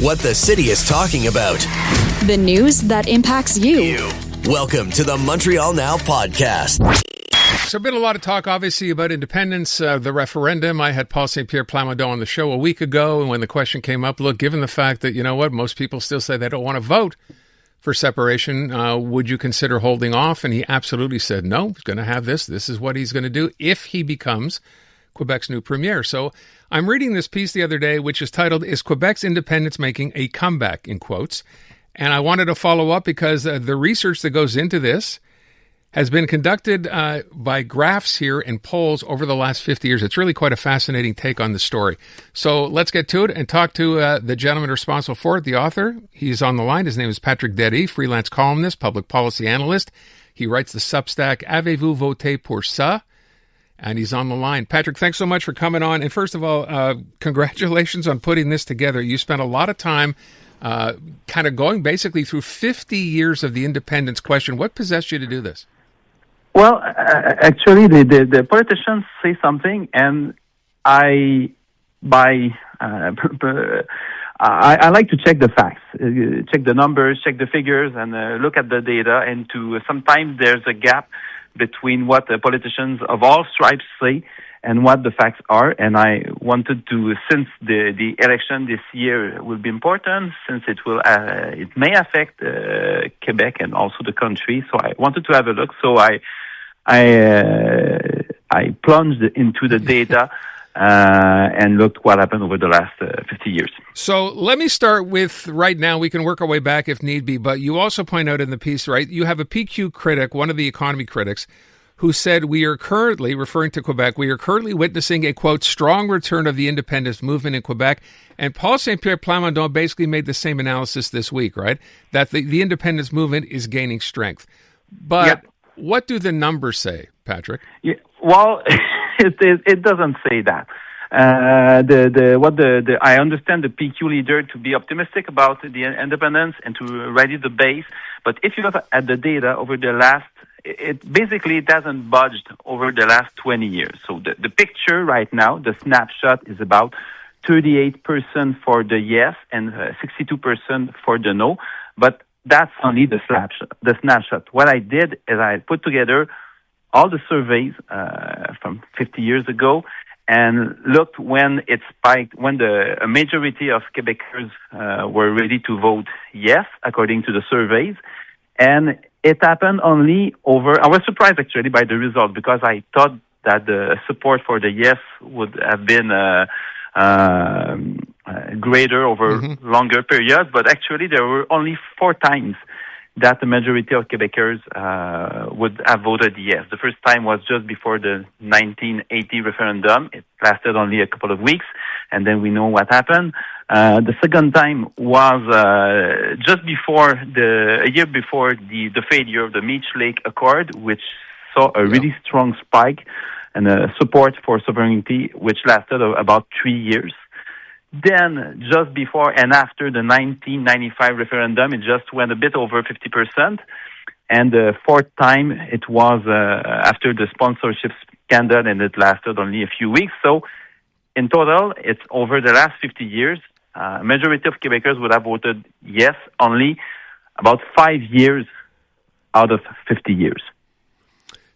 What the city is talking about. The news that impacts you. Welcome to the Montreal Now podcast. So been a lot of talk, obviously, about independence, the referendum. I had Paul St. Pierre Plamondon on the show a week ago, and when the question came up, look, given the fact that, you know what, most people still say they don't want to vote for separation, would you consider holding off? And he absolutely said no, he's going to have this. This is what he's going to do if he becomes Quebec's new premier. So I'm reading this piece the other day, which is titled, "Is Quebec's Independence Making a Comeback?" in quotes. And I wanted to follow up because the research that goes into this has been conducted by graphs here and polls over the last 50 years. It's really quite a fascinating take on the story. So let's get to it and talk to the gentleman responsible for it, the author. He's on the line. His name is Patrick Déry, freelance columnist, public policy analyst. He writes the Substack, Avez-vous voté pour ça? And he's on the line. Patrick, thanks so much for coming on. And first of all, congratulations on putting this together. You spent a lot of time kind of going basically through 50 years of the independence question. What possessed you to do this? Well, actually, the politicians say something, and I like to check the facts, check the numbers, check the figures, and look at the data. And sometimes there's a gap between what the politicians of all stripes say and what the facts are. And I wanted to, since the election this year will be important, since it may affect Quebec and also the country. So I wanted to have a look. So I plunged into the data and looked what happened over the last 50 years. So let me start with right now. We can work our way back if need be, but you also point out in the piece, right, you have a PQ critic, one of the economy critics, who said, we are currently, referring to Quebec, we are currently witnessing a, quote, strong return of the independence movement in Quebec. And Paul St. Pierre Plamondon basically made the same analysis this week, right, that the independence movement is gaining strength. But what do the numbers say, Patrick? Yeah, well, it doesn't say that. I understand the PQ leader to be optimistic about the independence and to ready the base. But if you look at the data over the last, it hasn't budged over the last 20 years. So the picture right now, the snapshot is about 38% for the yes and 62% for the no. But that's only the snapshot. What I did is I put together all the surveys from 50 years ago and looked when it spiked, when a majority of Quebecers were ready to vote yes, according to the surveys. And it happened only I was surprised actually by the result because I thought that the support for the yes would have been greater over longer periods, but actually there were only 4 times that the majority of Quebecers would have voted yes. The first time was just before the 1980 referendum. It lasted only a couple of weeks, and then we know what happened. The second time was just before a year before the failure of the Meech Lake Accord, which saw a really strong spike and support for sovereignty, which lasted about 3 years. Then, just before and after the 1995 referendum, it just went a bit over 50%. And the fourth time, it was after the sponsorship scandal, and it lasted only a few weeks. So, in total, it's over the last 50 years, a majority of Quebecers would have voted yes only about 5 years out of 50 years.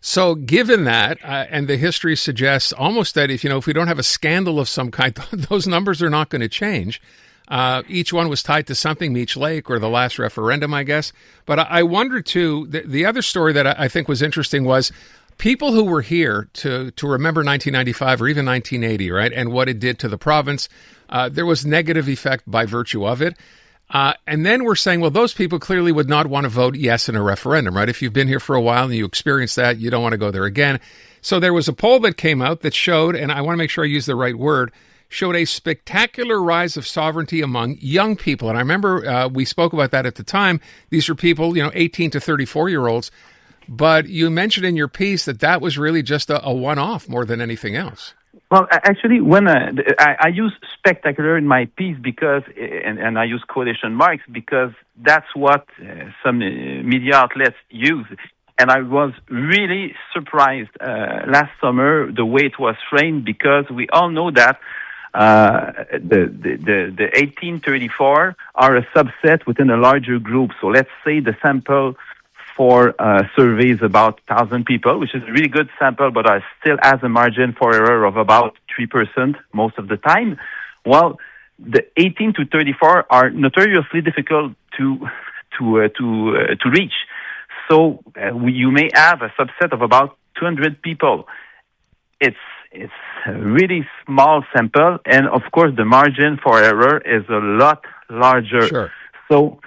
So given that, and the history suggests almost that if we don't have a scandal of some kind, those numbers are not going to change. Each one was tied to something, Meech Lake or the last referendum, I guess. But I wonder, too, the other story that I think was interesting was people who were here to remember 1995 or even 1980, right, and what it did to the province. There was negative effect by virtue of it. And then we're saying, well, those people clearly would not want to vote yes in a referendum, right? If you've been here for a while and you experienced that, you don't want to go there again. So there was a poll that came out that showed, and I want to make sure I use the right word, showed a spectacular rise of sovereignty among young people. And I remember we spoke about that at the time. These are people, 18 to 34-year-olds. But you mentioned in your piece that was really just a one-off more than anything else. Well, actually, when I use spectacular in my piece because, and I use quotation marks because that's what some media outlets use. And I was really surprised last summer the way it was framed because we all know that the 1834 are a subset within a larger group. So let's say the sample for surveys about 1,000 people, which is a really good sample, but still has a margin for error of about 3% most of the time. Well, the 18 to 34 are notoriously difficult to reach. So you may have a subset of about 200 people. It's a really small sample, and of course the margin for error is a lot larger. Sure. So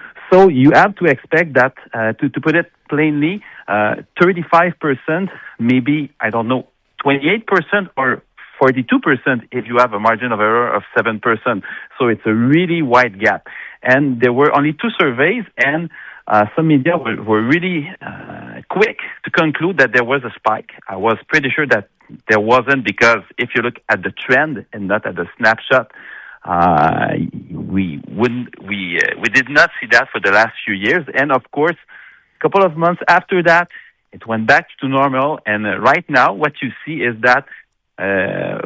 you have to expect that, to put it plainly, 35%, maybe, 28% or 42% if you have a margin of error of 7%. So it's a really wide gap. And there were only 2 surveys, and some media were really quick to conclude that there was a spike. I was pretty sure that there wasn't, because if you look at the trend and not at the snapshot, we did not see that for the last few years. And of course, a couple of months after that, it went back to normal. And right now, what you see is that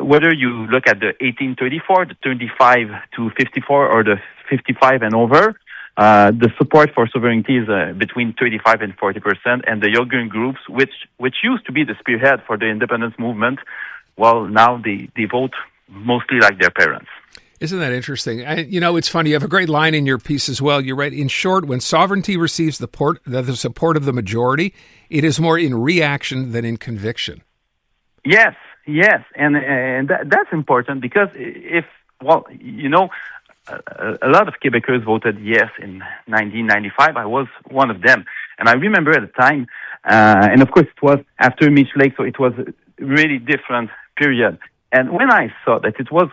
whether you look at the 1834, the 25 to 54, or the 55 and over, the support for sovereignty is between 35 and 40%, and the younger groups, which used to be the spearhead for the independence movement, well, now they vote mostly like their parents. Isn't that interesting? It's funny. You have a great line in your piece as well. You write, in short, when sovereignty receives the support of the majority, it is more in reaction than in conviction. Yes, and that's important, because a lot of Quebecers voted yes in 1995. I was one of them. And I remember at the time, and of course it was after Mitch Lake, so it was a really different period. And when I saw that it was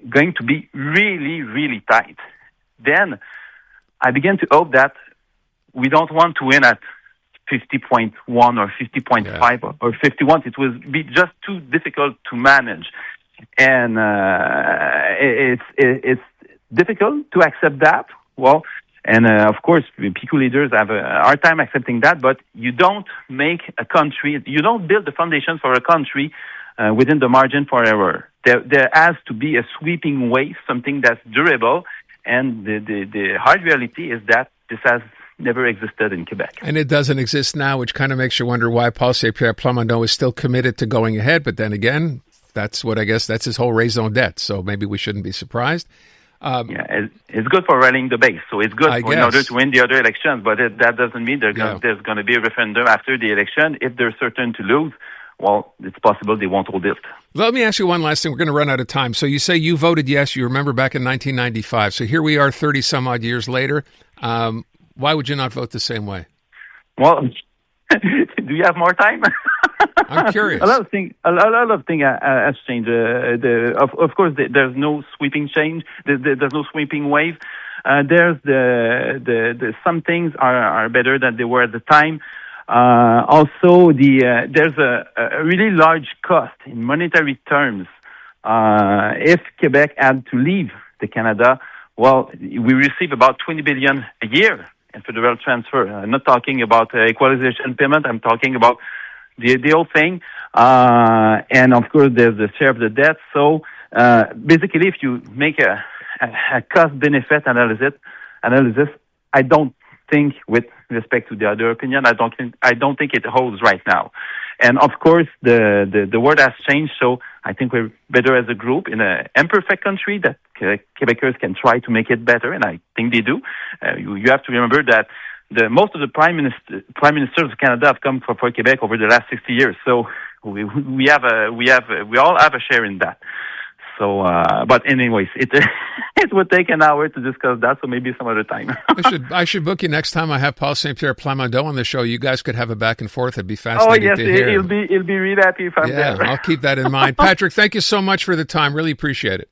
going to be really, really tight, then I began to hope that we don't want to win at 50.1 or 50.5 or 51. It will be just too difficult to manage. And it's difficult to accept that. Well, and of course, PQ leaders have a hard time accepting that, but you don't make a country, you don't build the foundation for a country within the margin for error. There has to be a sweeping wave, something that's durable, and the hard reality is that this has never existed in Quebec. And it doesn't exist now, which kind of makes you wonder why Paul Saint-Pierre Plamondon is still committed to going ahead, but then again, that's his whole raison d'etre, so maybe we shouldn't be surprised. It's good for rallying the base, so it's good in order to win the other elections, but that doesn't mean there's going to be a referendum after the election. If they're certain to lose, well, it's possible they won't hold it. Let me ask you one last thing. We're going to run out of time. So you say you voted yes. You remember back in 1995. So here we are 30-some-odd years later. Why would you not vote the same way? Well, do you have more time? I'm curious. A lot of things has changed. Of course, there's no sweeping change. There's no sweeping wave. There's some things are better than they were at the time. Also, there's a really large cost in monetary terms. If Quebec had to leave the Canada, well, we receive about 20 billion a year in federal transfer. I'm not talking about equalization payment. I'm talking about the whole thing. And of course, there's the share of the debt. So basically, if you make a cost-benefit analysis, I don't think, with respect to the other opinion, I don't think it holds right now. And of course, the world has changed. So I think we're better as a group in an imperfect country that Quebecers can try to make it better, and I think they do. You have to remember that most of the prime ministers of Canada have come for Quebec over the last 60 years. So we all have a share in that. So, but anyways, it would take an hour to discuss that, so maybe some other time. I should book you next time I have Paul Saint-Pierre Plamondon on the show. You guys could have a back and forth. It'd be fascinating to hear. He'll be really happy if I'm there. I'll keep that in mind. Patrick, thank you so much for the time. Really appreciate it.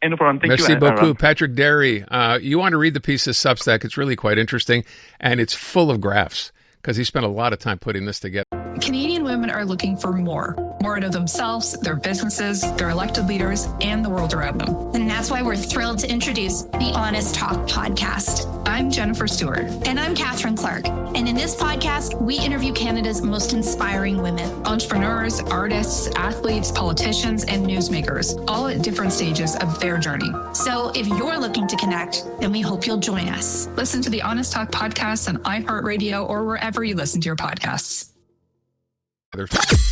No problem. Thank Merci you. beaucoup. Patrick Déry. You want to read the piece of Substack. It's really quite interesting, and it's full of graphs because he spent a lot of time putting this together. Canadian women are looking for more out of themselves, their businesses, their elected leaders, and the world around them. And that's why we're thrilled to introduce the Honest Talk podcast. I'm Jennifer Stewart. And I'm Catherine Clark. And in this podcast, we interview Canada's most inspiring women. Entrepreneurs, artists, athletes, politicians, and newsmakers, all at different stages of their journey. So if you're looking to connect, then we hope you'll join us. Listen to the Honest Talk podcast on iHeartRadio or wherever you listen to your podcasts.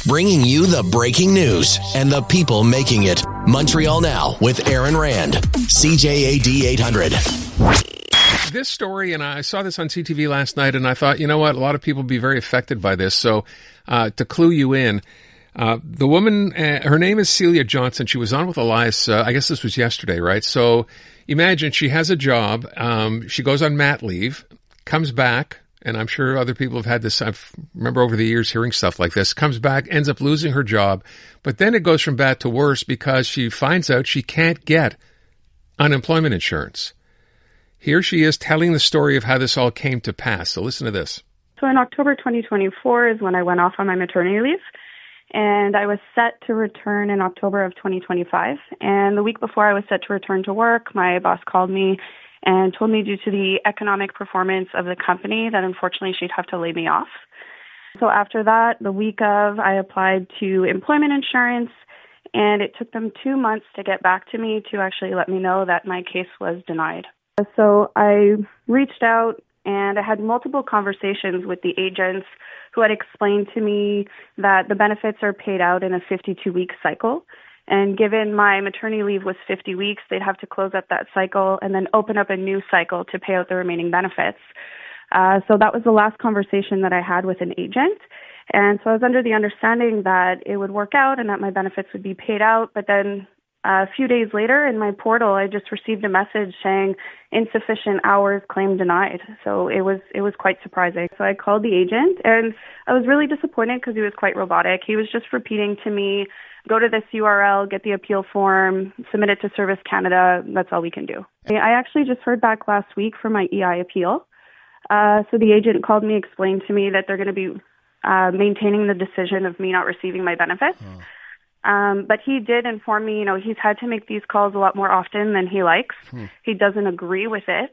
Bringing you the breaking news and the people making it. Montreal Now with Aaron Rand, CJAD 800. This story, and I saw this on CTV last night, and I thought, you know what, a lot of people will be very affected by this. So to clue you in, the woman, her name is Celia Johnson. She was on with Elias, I guess this was yesterday, right? So imagine she has a job. She goes on mat leave, comes back, and I'm sure other people have had this. I remember over the years hearing stuff like this. Comes back, ends up losing her job. But then it goes from bad to worse because she finds out she can't get unemployment insurance. Here she is telling the story of how this all came to pass. So listen to this. So in October 2024 is when I went off on my maternity leave. And I was set to return in October of 2025. And the week before I was set to return to work, my boss called me and told me due to the economic performance of the company that unfortunately she'd have to lay me off. So after that, the week of, I applied to employment insurance, and it took them 2 months to get back to me to actually let me know that my case was denied. So I reached out, and I had multiple conversations with the agents who had explained to me that the benefits are paid out in a 52-week cycle. And given my maternity leave was 50 weeks, they'd have to close up that cycle and then open up a new cycle to pay out the remaining benefits. So that was the last conversation that I had with an agent. And so I was under the understanding that it would work out and that my benefits would be paid out. But then a few days later in my portal, I just received a message saying insufficient hours, claim denied. So it was quite surprising. So I called the agent, and I was really disappointed because he was quite robotic. He was just repeating to me, go to this URL, get the appeal form, submit it to Service Canada. That's all we can do. I actually just heard back last week for my EI appeal. So the agent called me, explained to me that they're going to be maintaining the decision of me not receiving my benefits. But he did inform me, he's had to make these calls a lot more often than he likes. He doesn't agree with it.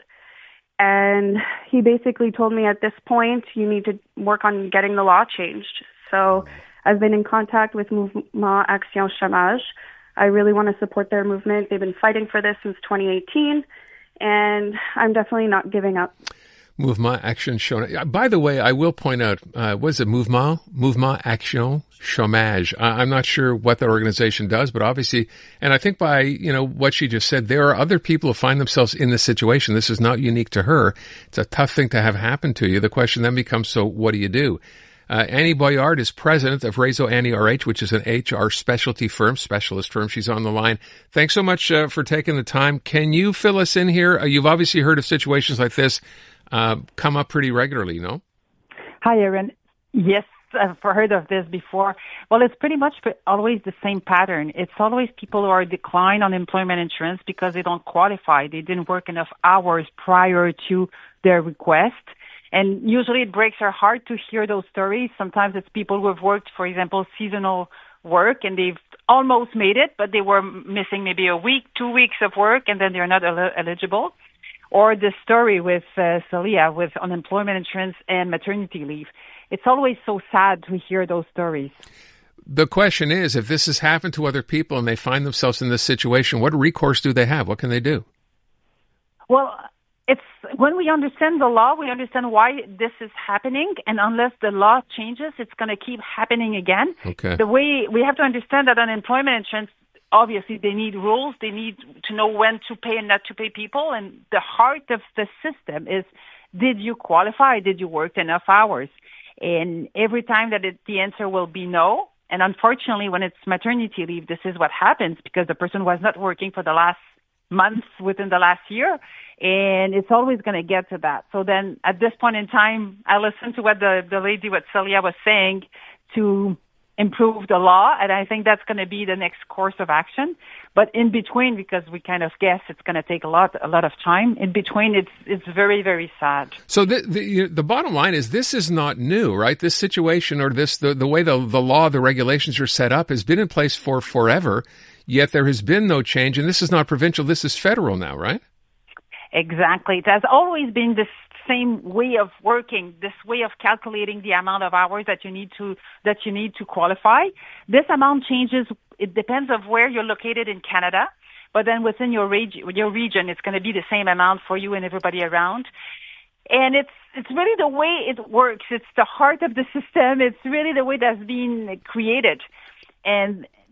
And he basically told me at this point, you need to work on getting the law changed. So I've been in contact with Mouvement Action Chômage. I really want to support their movement. They've been fighting for this since 2018, and I'm definitely not giving up. Mouvement Action Chômage. By the way, I will point out, what is it, Mouvement Action Chômage? I'm not sure what that organization does, but obviously, and I think by, what she just said, there are other people who find themselves in this situation. This is not unique to her. It's a tough thing to have happen to you. The question then becomes, so what do you do? Annie Boilard is president of Reseau Annie RH, which is an HR specialist firm. She's on the line. Thanks so much for taking the time. Can you fill us in here? You've obviously heard of situations like this come up pretty regularly, no? Hi, Aaron. Yes, I've heard of this before. Well, it's pretty much always the same pattern. It's always people who are declined on employment insurance because they don't qualify. They didn't work enough hours prior to their request. And usually it breaks our heart to hear those stories. Sometimes it's people who have worked, for example, seasonal work, and they've almost made it, but they were missing maybe a week, 2 weeks of work, and then they're not eligible. Or the story with Celia with unemployment insurance and maternity leave. It's always so sad to hear those stories. The question is, if this has happened to other people and they find themselves in this situation, what recourse do they have? What can they do? Well, it's when we understand the law, we understand why this is happening, and unless the law changes, it's going to keep happening again. Okay. The way we have to understand that unemployment insurance, obviously they need rules, they need to know when to pay and not to pay people, and the heart of the system is, did you qualify? Did you work enough hours? And every time that the answer will be no, and unfortunately when it's maternity leave, this is what happens because the person was not working for the last months within the last year, and it's always going to get to that. So then at this point in time, I listened to what the lady, what Celia was saying, to improve the law, and I think that's going to be the next course of action. But in between, because we kind of guess it's going to take a lot of time, in between, it's very, very sad. So the bottom line is this is not new, right? This situation or the way the law, the regulations are set up has been in place for forever, yet there has been no change. And this is not provincial, this is federal now, right? Exactly. It has always been this same way of working, this way of calculating the amount of hours that you need to qualify. This amount changes. It depends on where you're located in Canada, but then within your region, it's going to be the same amount for you and everybody around. And it's really the way it works. It's the heart of the system. It's really the way that's been created.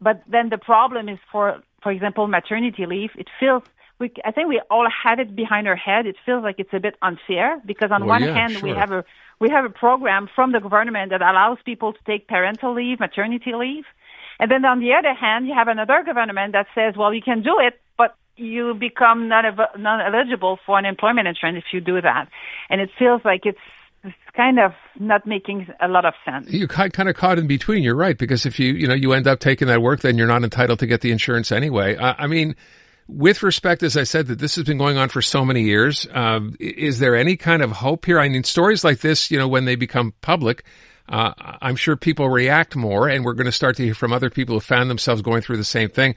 But then the problem is for example, maternity leave. It feels. I think we all have it behind our head. It feels like it's a bit unfair because on one hand, sure, we have a program from the government that allows people to take parental leave, maternity leave. And then on the other hand, you have another government that says, well, you can do it, but you become not eligible for unemployment insurance if you do that. And it feels like it's kind of not making a lot of sense. You're kind of caught in between. You're right, because if you end up taking that work, then you're not entitled to get the insurance anyway. I mean, with respect, as I said, that this has been going on for so many years, is there any kind of hope here? I mean, stories like this, when they become public, I'm sure people react more, and we're going to start to hear from other people who found themselves going through the same thing.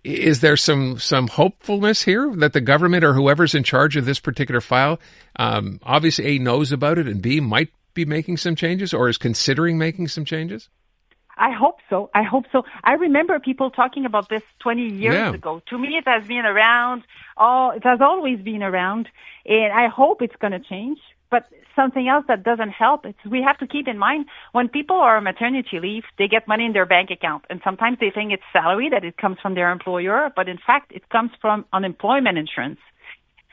Is there some hopefulness here that the government or whoever's in charge of this particular file, obviously A, knows about it, and B, might be making some changes or is considering making some changes? I hope so. I remember people talking about this 20 years ago. To me, it has been around. It has always been around, and I hope it's going to change. But something else that doesn't help is we have to keep in mind when people are on maternity leave, they get money in their bank account, and sometimes they think it's salary, that it comes from their employer, but in fact, it comes from unemployment insurance.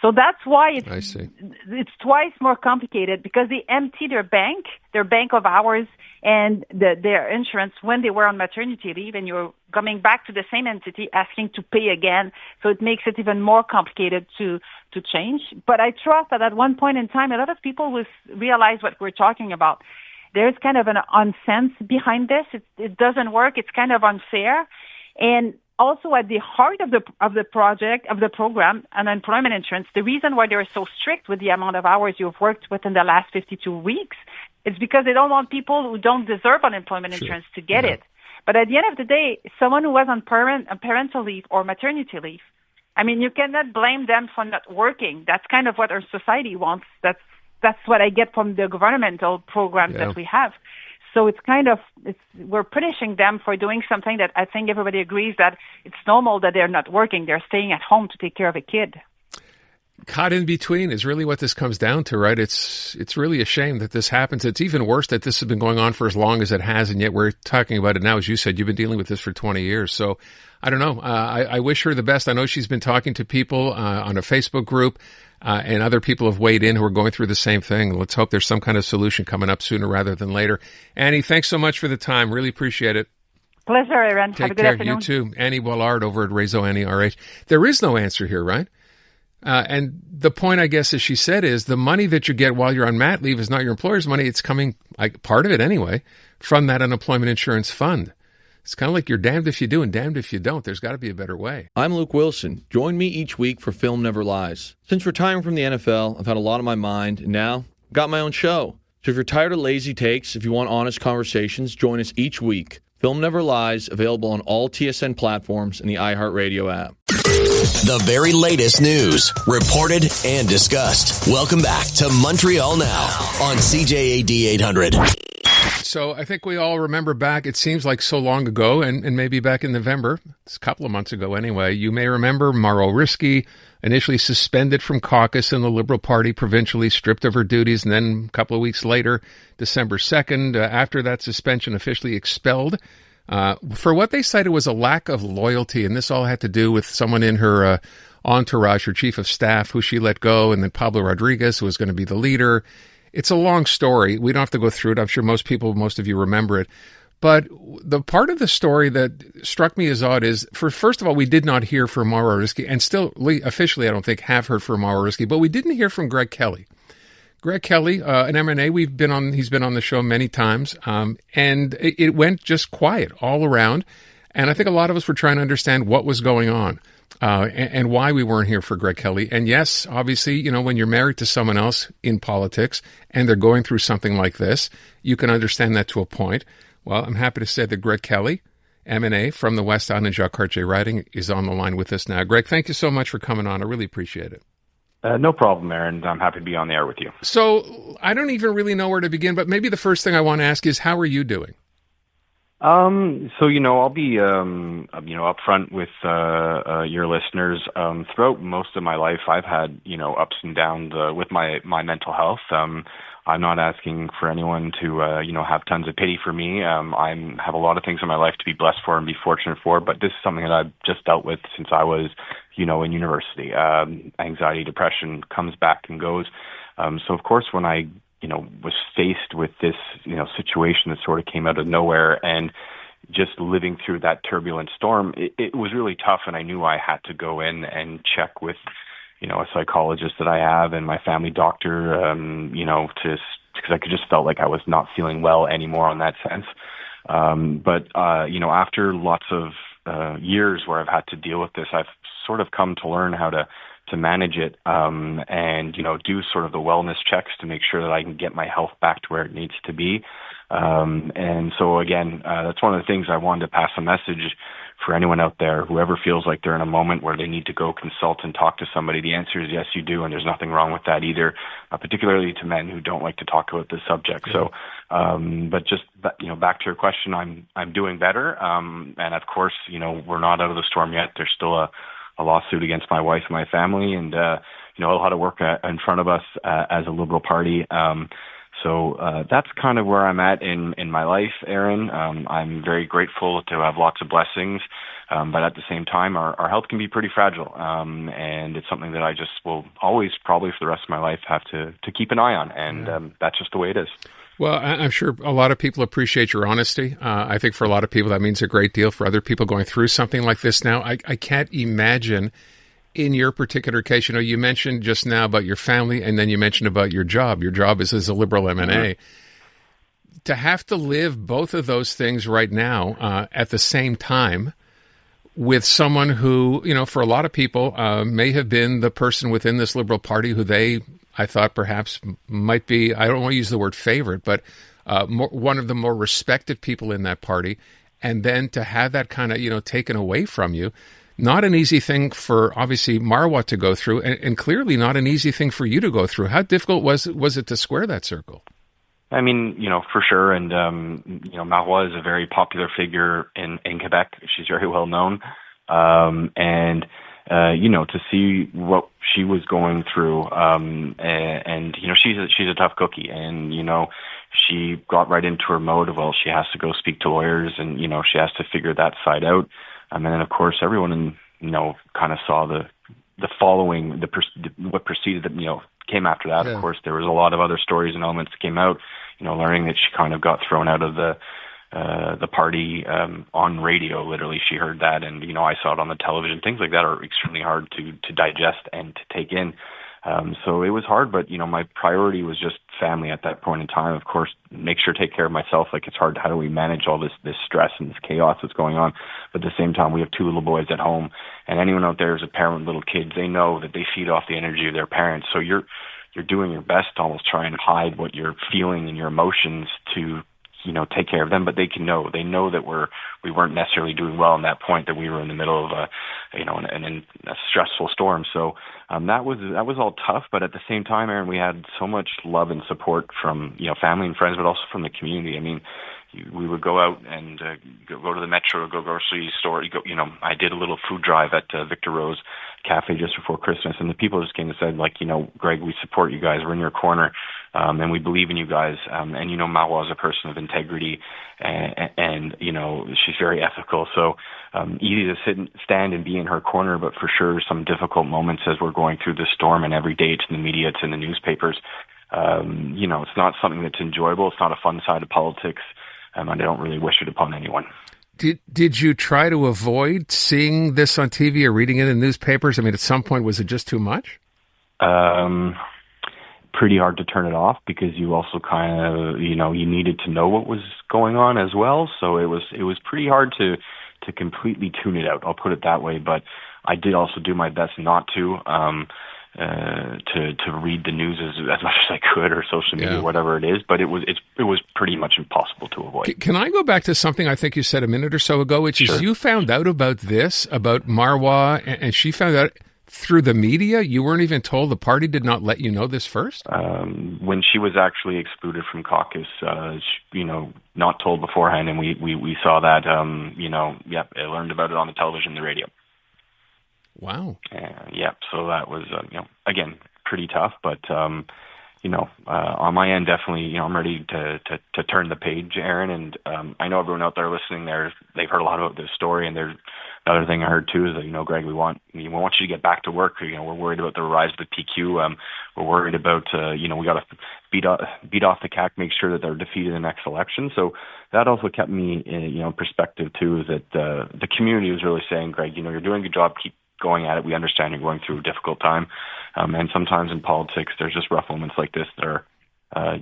So that's why it's twice more complicated, because they empty their bank of hours and their insurance when they were on maternity leave, and you're coming back to the same entity asking to pay again. So it makes it even more complicated to change. But I trust that at one point in time, a lot of people will realize what we're talking about. There's kind of an unsense behind this. It doesn't work. It's kind of unfair. And also at the heart of the project, of the program, unemployment insurance, the reason why they're so strict with the amount of hours you've worked within the last 52 weeks is because they don't want people who don't deserve unemployment insurance to get it. But at the end of the day, someone who was on parental leave or maternity leave, I mean, you cannot blame them for not working. That's kind of what our society wants. That's what I get from the governmental programs that we have. So we're punishing them for doing something that I think everybody agrees that it's normal that they're not working. They're staying at home to take care of a kid. Caught in between is really what this comes down to, right? It's really a shame that this happens. It's even worse that this has been going on for as long as it has, and yet we're talking about it now. As you said, you've been dealing with this for 20 years. So I don't know. I wish her the best. I know she's been talking to people on a Facebook group, and other people have weighed in who are going through the same thing. Let's hope there's some kind of solution coming up sooner rather than later. Annie, thanks so much for the time. Really appreciate it. Pleasure, Aaron. Have a good afternoon. You too. Annie Boilard over at Reseau Annie RH. There is no answer here, right? And the point, I guess, as she said, is the money that you get while you're on mat leave is not your employer's money. It's coming, like part of it anyway, from that unemployment insurance fund. It's kind of like you're damned if you do and damned if you don't. There's got to be a better way. I'm Luke Wilson. Join me each week for Film Never Lies. Since retiring from the NFL, I've had a lot on my mind, and now I've got my own show. So if you're tired of lazy takes, if you want honest conversations, join us each week. Film Never Lies, available on all TSN platforms and the iHeartRadio app. The very latest news, reported and discussed. Welcome back to Montreal Now on CJAD 800. So I think we all remember back, it seems like so long ago, and maybe back in November, it's a couple of months ago anyway, you may remember Mauro Risky, initially suspended from caucus in the Liberal Party, provincially stripped of her duties, and then a couple of weeks later, December 2nd, after that suspension, officially expelled for what they cited was a lack of loyalty, and this all had to do with someone in her entourage, her chief of staff, who she let go, and then Pablo Rodriguez, who was going to be the leader. It's a long story. We don't have to go through it. I'm sure most of you remember it. But the part of the story that struck me as odd is, first of all, we did not hear from Mauro Risky, and still officially I don't think have heard from Mauro Risky, but we didn't hear from Greg Kelley. Greg Kelley, an M&A, he's been on the show many times, and it went just quiet all around. And I think a lot of us were trying to understand what was going on and why we weren't here for Greg Kelley. And yes, obviously, when you're married to someone else in politics and they're going through something like this, you can understand that to a point. Well, I'm happy to say that Greg Kelley, M&A from the West Island, Jacques-Cartier writing, is on the line with us now. Greg, thank you so much for coming on. I really appreciate it. No problem, Aaron. I'm happy to be on the air with you. So I don't even really know where to begin, but maybe the first thing I want to ask is, how are you doing? So, I'll be, upfront with your listeners. Throughout most of my life, I've had, ups and downs with my mental health. I'm not asking for anyone to, have tons of pity for me. I have a lot of things in my life to be blessed for and be fortunate for, but this is something that I've just dealt with since I was, in university. Anxiety, depression comes back and goes. So, of course, when I was faced with this, situation that sort of came out of nowhere and just living through that turbulent storm, it was really tough. And I knew I had to go in and check with, a psychologist that I have and my family doctor, because I just felt like I was not feeling well anymore in that sense. But after lots of years where I've had to deal with this, I've sort of come to learn how to manage it, and, do sort of the wellness checks to make sure that I can get my health back to where it needs to be. And so again, that's one of the things I wanted to pass a message for anyone out there, whoever feels like they're in a moment where they need to go consult and talk to somebody. The answer is yes, you do. And there's nothing wrong with that either, particularly to men who don't like to talk about this subject. So, but just, back to your question, I'm doing better. And of course, we're not out of the storm yet. There's still a lawsuit against my wife and my family, and a lot of work in front of us as a Liberal Party. So that's kind of where I'm at in my life, Aaron. I'm very grateful to have lots of blessings, but at the same time, our health can be pretty fragile, and it's something that I just will always, probably for the rest of my life, have to keep an eye on, and that's just the way it is. Well, I'm sure a lot of people appreciate your honesty. I think for a lot of people that means a great deal. For other people going through something like this now, I can't imagine in your particular case, you mentioned just now about your family, and then you mentioned about your job. Your job is as a Liberal M&A. Mm-hmm. To have to live both of those things right now at the same time with someone who, for a lot of people may have been the person within this Liberal Party who I thought perhaps might be, I don't want to use the word favorite, but one of the more respected people in that party. And then to have that kind of, taken away from you, not an easy thing for, obviously, Marwa to go through, and clearly not an easy thing for you to go through. How difficult was it to square that circle? I mean, for sure. And, Marwa is a very popular figure in Quebec. She's very well known. And to see what she was going through, and she's a tough cookie, and, she got right into her mode of, well, she has to go speak to lawyers, and, she has to figure that side out. And then, of course, everyone, kind of saw the following, what preceded, came after that. Yeah. Of course, there was a lot of other stories and elements that came out, learning that she kind of got thrown out of the party on radio. Literally, she heard that, and, I saw it on the television. Things like that are extremely hard to digest and to take in. So it was hard, but, my priority was just family at that point in time. Of course, make sure to take care of myself. Like, it's hard. How do we manage all this stress and this chaos that's going on? But at the same time, we have two little boys at home, and anyone out there who's a parent with little kids, they know that they feed off the energy of their parents. So you're doing your best to almost try and hide what you're feeling and your emotions to, take care of them, but they know that we weren't necessarily doing well in that point, that we were in the middle of a stressful storm. So that was all tough, but at the same time, Aaron, we had so much love and support from, family and friends, but also from the community. I mean, we would go out and go to the Metro, go grocery store. I did a little food drive at Victor Rose Cafe just before Christmas, and the people just came and said, Greg, we support you guys. We're in your corner, and we believe in you guys. And Marwa is a person of integrity, and she's very ethical. So easy to stand and be in her corner, but for sure some difficult moments as we're going through this storm. And every day it's in the media, it's in the newspapers. It's not something that's enjoyable. It's not a fun side of politics. And I don't really wish it upon anyone. Did you try to avoid seeing this on TV or reading it in newspapers? I mean, at some point, was it just too much? pretty hard to turn it off because you also kind of, you needed to know what was going on as well. So it was pretty hard to completely tune it out. I'll put it that way. But I did also do my best not to read the news as much as I could, or social media, whatever it is. But it was pretty much impossible to avoid. Can I go back to something I think you said a minute or so ago, which is you found out about this, about Marois, and she found out through the media? You weren't even told? The party did not let you know this first? When she was actually excluded from caucus, not told beforehand, and we saw that, I learned about it on the television, the radio. Wow. So that was, again, pretty tough, but, on my end, definitely, I'm ready to turn the page, Aaron, and I know everyone out there listening they've heard a lot about this story, and there's another thing I heard too is that, Greg, we want you to get back to work. We're worried about the rise of the PQ. We're worried about, we got to beat off the CAC, make sure that they're defeated in the next election. So that also kept me in, perspective too, is that the community was really saying, Greg, you're doing a good job, keep going at it. We understand you're going through a difficult time. And sometimes in politics, there's just rough moments like this that are,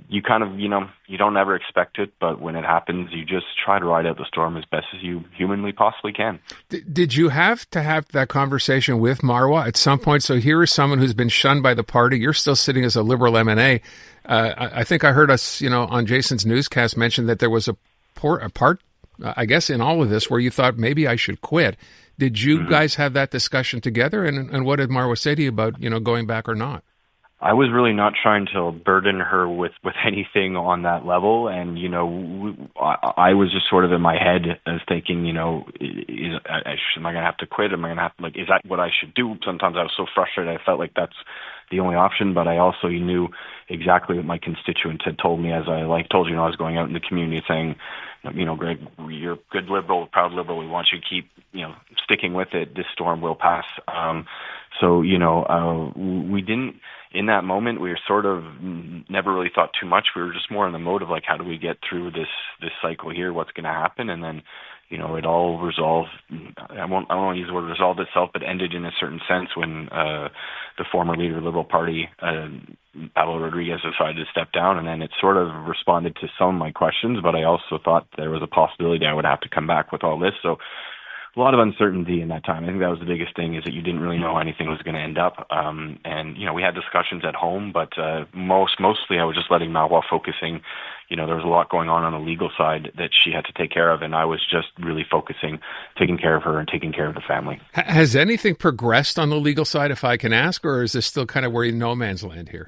you kind of, you don't ever expect it, but when it happens, you just try to ride out the storm as best as you humanly possibly can. Did you have to have that conversation with Marois at some point? So here is someone who's been shunned by the party. You're still sitting as a Liberal MNA. I think I heard us, on Jason's newscast mention that there was a part, I guess, in all of this where you thought maybe I should quit. Did you guys have that discussion together? And what did Marois say to you about, going back or not? I was really not trying to burden her with anything on that level. And, I was just sort of in my head as thinking, am I going to have to quit? Am I going to have to, is that what I should do? Sometimes I was so frustrated. I felt like that's the only option. But I also knew exactly what my constituents had told me, as I told you, I was going out in the community saying, Greg, you're a good Liberal, proud Liberal. We want you to keep, sticking with it. This storm will pass. We didn't, in that moment, we were sort of never really thought too much. We were just more in the mode of how do we get through this cycle here? What's going to happen? And then, it all resolved. I don't want to use the word resolved itself, but ended in a certain sense when the former leader of the Liberal Party, Pablo Rodriguez, decided to step down. And then it sort of responded to some of my questions, but I also thought there was a possibility I would have to come back with all this. So a lot of uncertainty in that time. I think that was the biggest thing, is that you didn't really know how anything was going to end up. And we had discussions at home, but mostly I was just letting Marois focusing. There was a lot going on the legal side that she had to take care of, and I was just really focusing, taking care of her and taking care of the family. Has anything progressed on the legal side, if I can ask, or is this still kind of where you no man's land here?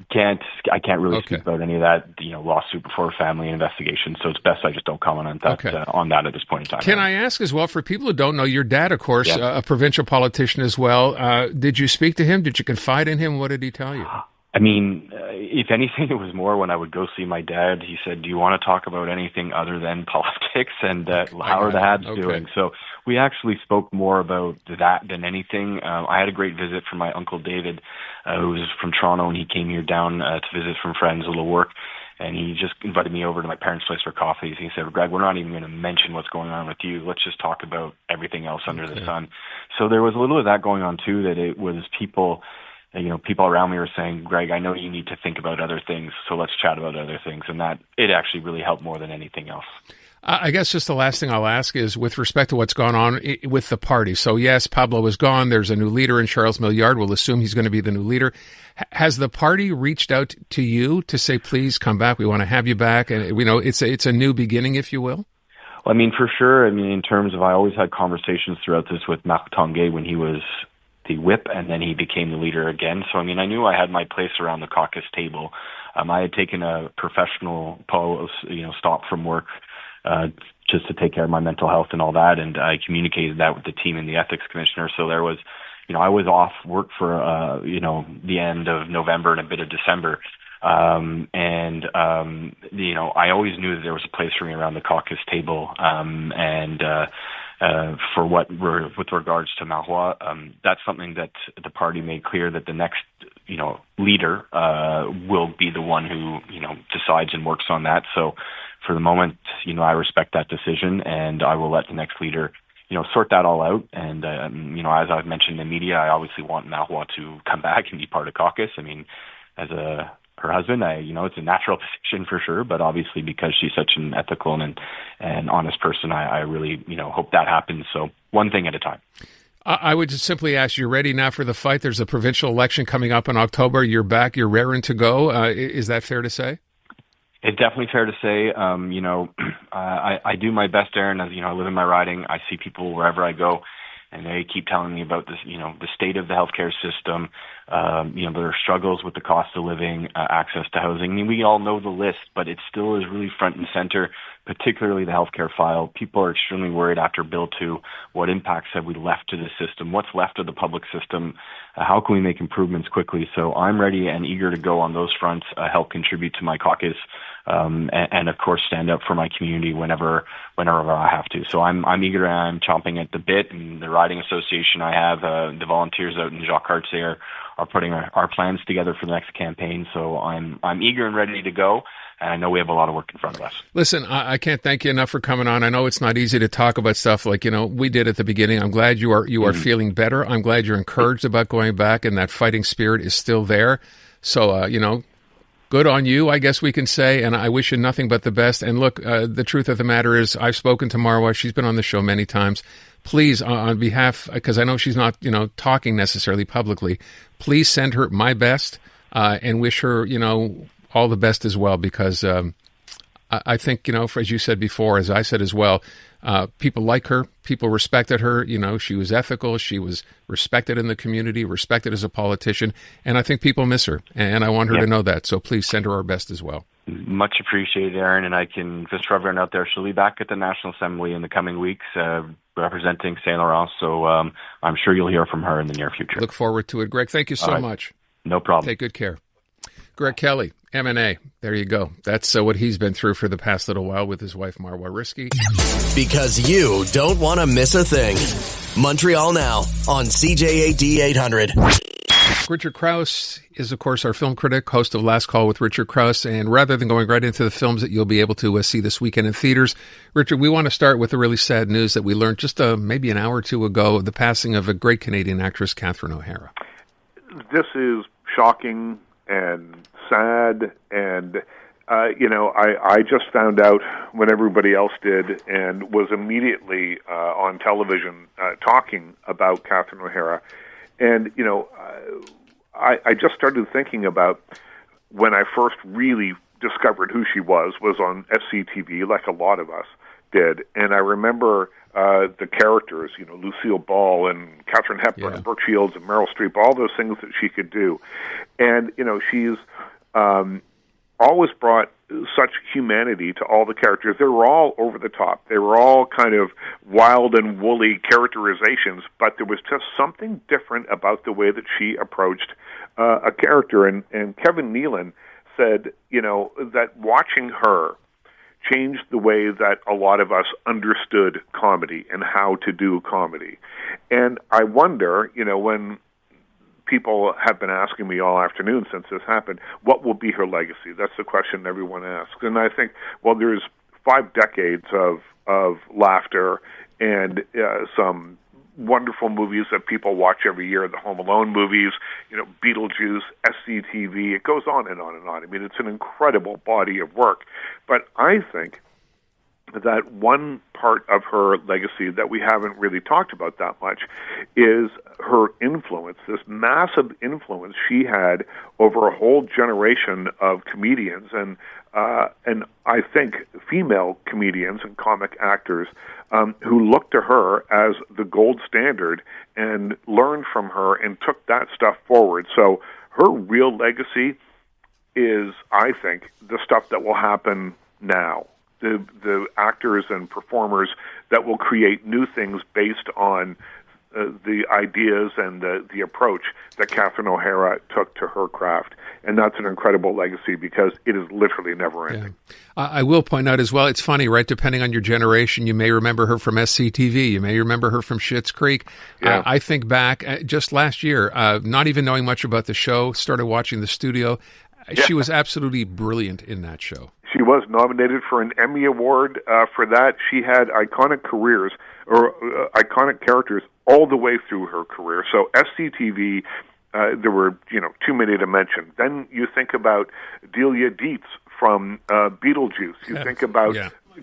I can't really speak about any of that, lawsuit before family investigation, so it's best I just don't comment on that, on that at this point in time. Can I ask as well, for people who don't know, your dad, of course, a provincial politician as well, did you speak to him? Did you confide in him? What did he tell you? I mean, if anything, it was more when I would go see my dad. He said, do you want to talk about anything other than politics, and how are the Habs doing? So we actually spoke more about that than anything. I had a great visit from my Uncle David, who was from Toronto, and he came here down to visit from friends, a little work. And he just invited me over to my parents' place for coffee. He said, Greg, we're not even going to mention what's going on with you. Let's just talk about everything else under the sun. So there was a little of that going on, too, that it was people around me were saying, Greg, I know you need to think about other things, so let's chat about other things. And that it actually really helped more than anything else. I guess just the last thing I'll ask is with respect to what's gone on with the party. So, yes, Pablo is gone. There's a new leader in Charles Milliard. We'll assume he's going to be the new leader. Has the party reached out to you to say, please come back? We want to have you back. And we know it's a new beginning, if you will. Well, I mean, for sure. I mean, in terms of, I always had conversations throughout this with Marc Tanguay when he was the whip, and then he became the leader again. So, I mean, I knew I had my place around the caucus table. I had taken a professional pause, stop from work, just to take care of my mental health and all that. And I communicated that with the team and the ethics commissioner. So there was, I was off work for, the end of November and a bit of December. I always knew that there was a place for me around the caucus table. For with regards to Marois, that's something that the party made clear, that the next, leader, will be the one who, decides and works on that. So for the moment, I respect that decision, and I will let the next leader, sort that all out. And, as I've mentioned in the media, I obviously want Marois to come back and be part of caucus. I mean, her husband. It's a natural position for sure, but obviously because she's such an ethical and honest person, I really, hope that happens. So one thing at a time. I would just simply ask, you're ready now for the fight? There's a provincial election coming up in October. You're back. You're raring to go. Is that fair to say? It's definitely fair to say. I do my best, Aaron. As I live in my riding. I see people wherever I go, and they keep telling me about this, the state of the healthcare system. There are struggles with the cost of living, access to housing. I mean, we all know the list, but it still is really front and center, particularly the healthcare file. People are extremely worried after Bill 2. What impacts have we left to the system? What's left of the public system? How can we make improvements quickly? So I'm ready and eager to go on those fronts, help contribute to my caucus, and of course stand up for my community whenever I have to. So I'm eager. I'm chomping at the bit. And the riding association I have, the volunteers out in Jacques-Cartier are putting our plans together for the next campaign. So I'm eager and ready to go. And I know we have a lot of work in front of us. Listen, I can't thank you enough for coming on. I know it's not easy to talk about stuff like, we did at the beginning. I'm glad you are feeling better. I'm glad you're encouraged about going back, and that fighting spirit is still there. So, good on you, I guess we can say, and I wish you nothing but the best. And look, the truth of the matter is I've spoken to Marwa. She's been on the show many times. Please, on behalf, because I know she's not, talking necessarily publicly, please send her my best and wish her, all the best as well, because I think, as you said before, as I said as well, people like her, people respected her, she was ethical, she was respected in the community, respected as a politician, and I think people miss her, and I want her to know that, so please send her our best as well. Much appreciated, Aaron, and I can just for everyone out there, she'll be back at the National Assembly in the coming weeks, representing Saint Laurent, so I'm sure you'll hear from her in the near future. Look forward to it. Greg, thank you so much. No problem. Take good care. Greg Kelley, M&A. There you go. That's what he's been through for the past little while with his wife, Marwa Risky. Because you don't want to miss a thing. Montreal Now on CJAD 800. Richard Crouse is, of course, our film critic, host of Last Call with Richard Crouse. And rather than going right into the films that you'll be able to see this weekend in theaters, Richard, we want to start with the really sad news that we learned just maybe an hour or two ago, the passing of a great Canadian actress, Catherine O'Hara. This is shocking and sad, and I just found out when everybody else did, and was immediately on television talking about Catherine O'Hara. And I just started thinking about when I first really discovered who she was on SCTV, like a lot of us did. And I remember the characters, Lucille Ball and Katharine Hepburn and Brooke Shields and Meryl Streep, all those things that she could do. And, she's always brought such humanity to all the characters. They were all over the top. They were all kind of wild and woolly characterizations, but there was just something different about the way that she approached a character. And Kevin Nealon said, that watching her changed the way that a lot of us understood comedy and how to do comedy. And I wonder, when people have been asking me all afternoon since this happened, what will be her legacy? That's the question everyone asks. And I think, there's 5 decades of laughter and some wonderful movies that people watch every year, the Home Alone movies, Beetlejuice, SCTV, it goes on and on and on. I mean, it's an incredible body of work. But I think that one part of her legacy that we haven't really talked about that much is her influence, this massive influence she had over a whole generation of comedians and I think female comedians and comic actors who looked to her as the gold standard and learned from her and took that stuff forward. So her real legacy is, I think, the stuff that will happen now. The actors and performers that will create new things based on the ideas and the approach that Catherine O'Hara took to her craft. And that's an incredible legacy because it is literally never ending. Yeah. I will point out as well, it's funny, right? Depending on your generation, you may remember her from SCTV. You may remember her from Schitt's Creek. Yeah. I think back just last year, not even knowing much about the show, started watching The Studio. Yeah. She was absolutely brilliant in that show. She was nominated for an Emmy Award for that. She had iconic careers or iconic characters all the way through her career. So SCTV there were, too many to mention. Then you think about Delia Dietz from Beetlejuice. You think about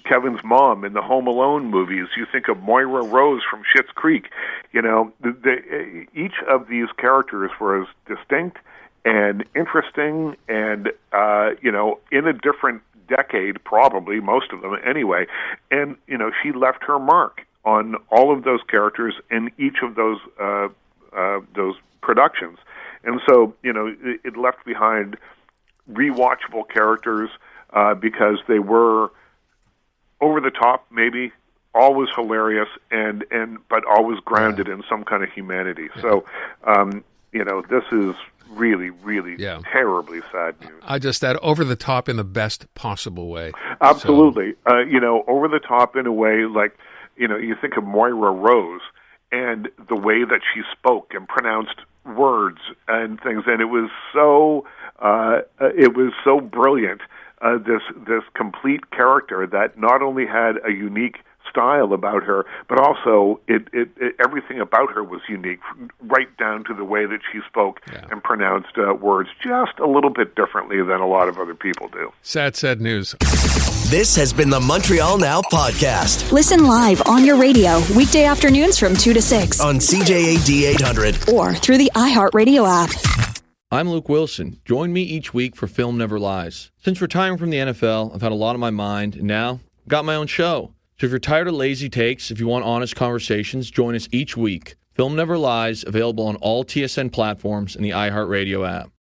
Kevin's mom in the Home Alone movies. You think of Moira Rose from Schitt's Creek. Each of these characters was distinct and interesting and, in a different decade, probably, most of them anyway. And, she left her mark on all of those characters in each of those productions. And so, it left behind rewatchable characters because they were over the top, maybe, always hilarious, but always grounded in some kind of humanity. So, this is really, really terribly sad news. I just add over the top in the best possible way. Absolutely. So. Over the top in a way like, you think of Moira Rose and the way that she spoke and pronounced words and things, and it was so brilliant. This complete character that not only had a unique style about her, but also everything about her was unique, right down to the way that she spoke and pronounced words just a little bit differently than a lot of other people do. Sad news. This has been the Montreal Now podcast. Listen live on your radio weekday afternoons from 2 to 6 on CJAD 800 or through the iHeartRadio app. I'm Luke Wilson. Join me each week for Film Never Lies. Since retiring from the NFL, I've had a lot on my mind, and now I've got my own show. So if you're tired of lazy takes, if you want honest conversations, join us each week. Film Never Lies, available on all TSN platforms and the iHeartRadio app.